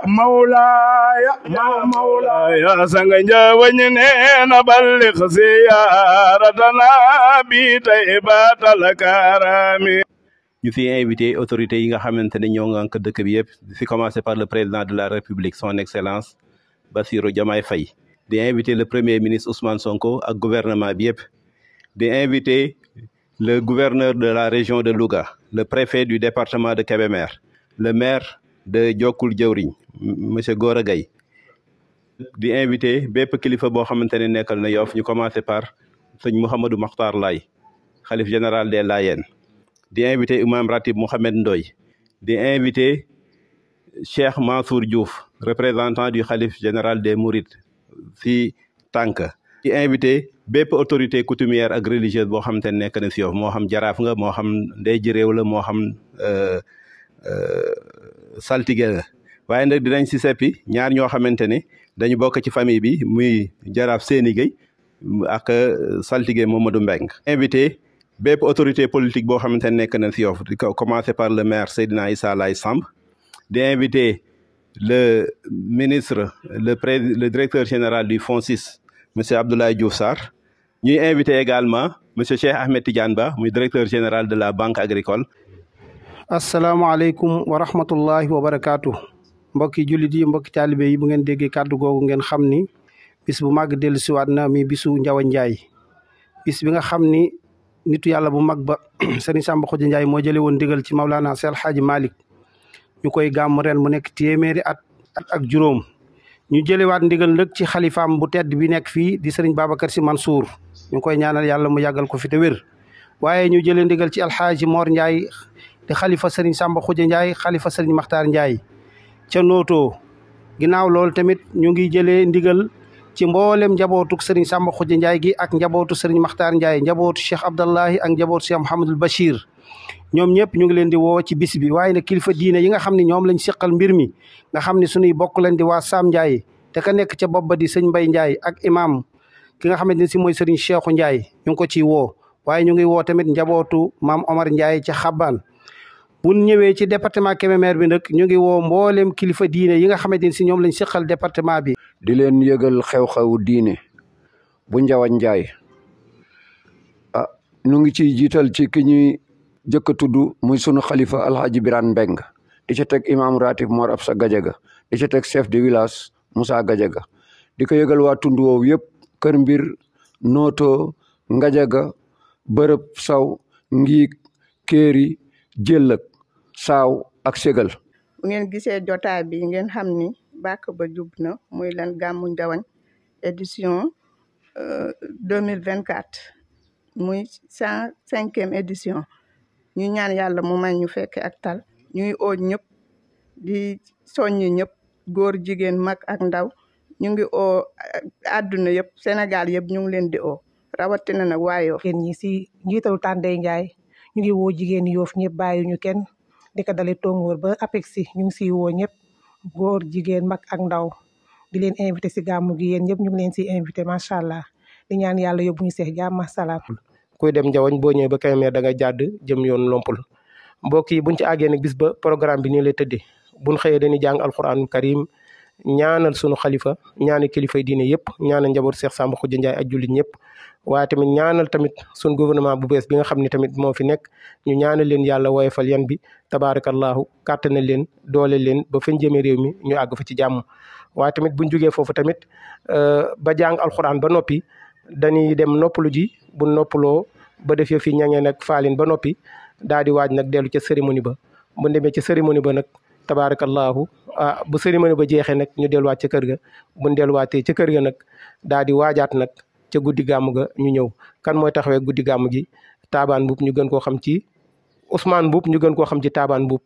مولاي يا مولاي سنجا ونينا بلغ زيارتنا بطيبات الكرام. ñu fi invité autorités yi nga xamante ne ñoo ngànk dëkk bi yëpp fi commencé par le président de la République son excellence Bassirou Diomaye Faye di invité le premier ministre Ousmane Sonko ak gouvernement bi yëpp di invité le gouverneur de la région de Louga le préfet du département de Kébémer le maire de Diokoul Diawrigne monsieur Gora Gaye di invité bépp kilifa boo xamante ne nekkal na Yoff ñu commencé par sëñ Mouhamadou Makhtar Laye xalif général des Layènes di invité imam ratib Mohamed Ndoye di invité Cheikh Mansour Diouf représentant du khalife général des Mourides fi tànk di invité bépp autorité coutumière ak religieuse boo xamante ne nekk na si Yoff moo xam jaraaf nga moo xam ndey ji réew la moo xam saltige la waaye nag dinañ si seppi ñaar ñoo xamante ne dañu bokk ci famille bi muy jaraaf Séni Gueye ak saltige Mamadou Mbeng invité bépp autorité politique boo xamante ne nekk na si Yoff di ko commencé par le maire Seydina Issa Laye Samb di invité le ministre le directeur général du FONSIS monsieur Abdoulaye Diouf Sarr ñuy invité également monsieur Cheikh Ahmed Tidiane Ba muy directeur général de la banque agricole. asalaamaaleykum wa rahmatullahi wa barakaatu mbokki jullit yi mbokki taalibe yi bu ngeen déggee kàddu googu ngeen xam ni bis bu màgg dellu siwaat na mi bisu Njawa Njaay bis bi nga xam ni nitu yàlla bu mag ba Serigne Samba Khoudia Ndiaye moo jële woon ndigal ci Maulana Cheikh Hadji Malick ñu koy gàmm ren mu nekk téeméeri at ak juróom ñu jëlewaat ndigal nag ci xalifaam bu tedd bi nekk fii di Serigne Babacar Sy Mansour ñu koy ñaanal yàlla mu yàggal ko fi te wér waaye ñu jëlee ndigal ci alxaaji Mor Ndiaye di xalifa Serigne Samba Khoudia Ndiaye xalifa Serigne Makhtar Ndiaye ca Noto ginnaaw loolu tamit ñu ngi jëlee ndigal ci mboolem njabootuk Serigne Samba Khoudia Ndiaye gi ak njabootu Serigne Makhtar Ndiaye njabootu Cheikh Abdallahi ak njabootu Cheikh Mouhamadul Bachir ñoom ñëpp ñu ngi leen di woo ci bis bi waaye nag kilifa diine yi nga xam ne ñoom lañ seqal mbir mi nga xam ne suñuy bokk lañ di waa Sam Ndiaye te ka nekk ca bopp ba di sëñ Mbay Ndiaye ak imam ki nga xamante ne si mooy Serigne Cheikhou Ndiaye ñu ngi ko ciy woo waaye ñu ngi woo tamit njabootu maam Omar Ndiaye ca Xabbaan bu ñëwee ci département Kébémer bi nag ñu ngi woo mboolem kilifa diine yi nga xamante ne si ñoom lañ seqal département bi. di leen yëgal xew-xewu diine bu Njawa Njaay ñu ngi ciy jiital ci ki ñuy jëkk a tudd muy sunu xalifa Alhaji Birane Mbeng di ca teg imam ratib Mor Absa Gajaga di ca teg chef de village Moussa Gajaga di ko yëgal waa tund woowu yëpp Kër Mbir Noto Ngajaga Bërëb Saw Ngiig Kéeri Jëllëg Saaw ak Ségal. bu ngeen gisee jotaay bi ngeen xam ni bàkk ba jub na muy lan gàmmu Njawañ édition 2024 muy 105e édition ñu ñaan yàlla mu may ñu fekke ak tal ñuy oo ñëpp di soññi ñëpp góor jigéen mag ak ndaw ñu ngi oo àdduna yëpp Sénégal yëpp ñu ngi leen di oo rawatina nag waa Yoff. jigéen ñi si njiitalu Tànday Njaay ñu ngi woo jigéen Yoff ñëpp bàyyi ñu kenn di ko dale tongoor ba APEXI ñu ngi siy woo ñëpp góor jigéen mag ak ndaw di leen invité si gàmmu gi yéen ñëpp ñu ngi leen si invité macha allah di ñaan yàlla yóbbu ñu seex jàmm salaam. kuy dem Njawañ boo ñëwee ba Kébémer da nga jàdd jëm yoon Lompul mbokk yi buñ ci àggee nag bis ba programme bi nii lay tëddee buñ xëyee dañuy jàng alxuraanul karim ñaanal sunu xalifa ñaanal kilifay diine yëpp ñaanal njaboot Cheikh Samba Khoudia Ndiaye ak jullit ñëpp waaye tamit ñaanal tamit sunu gouvernement bu bees bi nga xam ne tamit moo fi nekk ñu ñaanal leen yàlla woyofal yan bi tabaarakallahu kàttanal leen doole leen ba fañ jëmee réew mi ñu àgg fa ci jàmm waaye tamit buñ jógee foofu tamit ba jàng alxuraan ba noppi dañuy dem noppalu ji bu noppaloo ba def fi ñangeen ak faalin ba noppi daal di waaj nag dellu ca cérémonie ba bu demee ca cérémonie ba nag tabaarakallahu bu cérémonie ba jeexee nag ñu delluwaat ca kër ga buñ delluwaatee ca kër ga nag daal di waajaat nag ca guddi gàmmu ga ñu ñëw kan mooy taxawee guddi gàmmu gi Taabaan Mbuub ñu gën koo xam ci Ousmane Mbuub ñu gën koo xam ci Taabaan Mbuub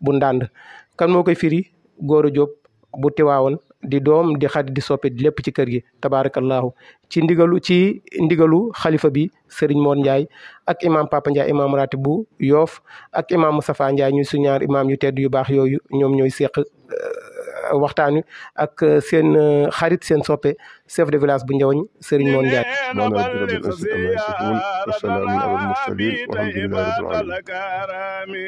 bu Ndànd kan moo koy firi Góora Jóob bu Tiwaawoon di doom di xarit di soppe di lépp ci kër gi tabaarakallahu ci ndigalu xalifa bi Serigne Mor Ndiaye ak imam Papa Ndiaye imam ratib bu Yoff ak imam Moustapha Ndiaye ñuy su ñaar imam yu tedd yu baax yooyu ñoom ñooy seq waxtaan wi ak seen xarit seen soppe chef de village bu Njawañ Serigne Mor Ndiaye. Subhaana rabbika rabbil izzati ammaa yasifuun wa salaamun alal mursaliin walhamdulillaahi rabbil aalamiin.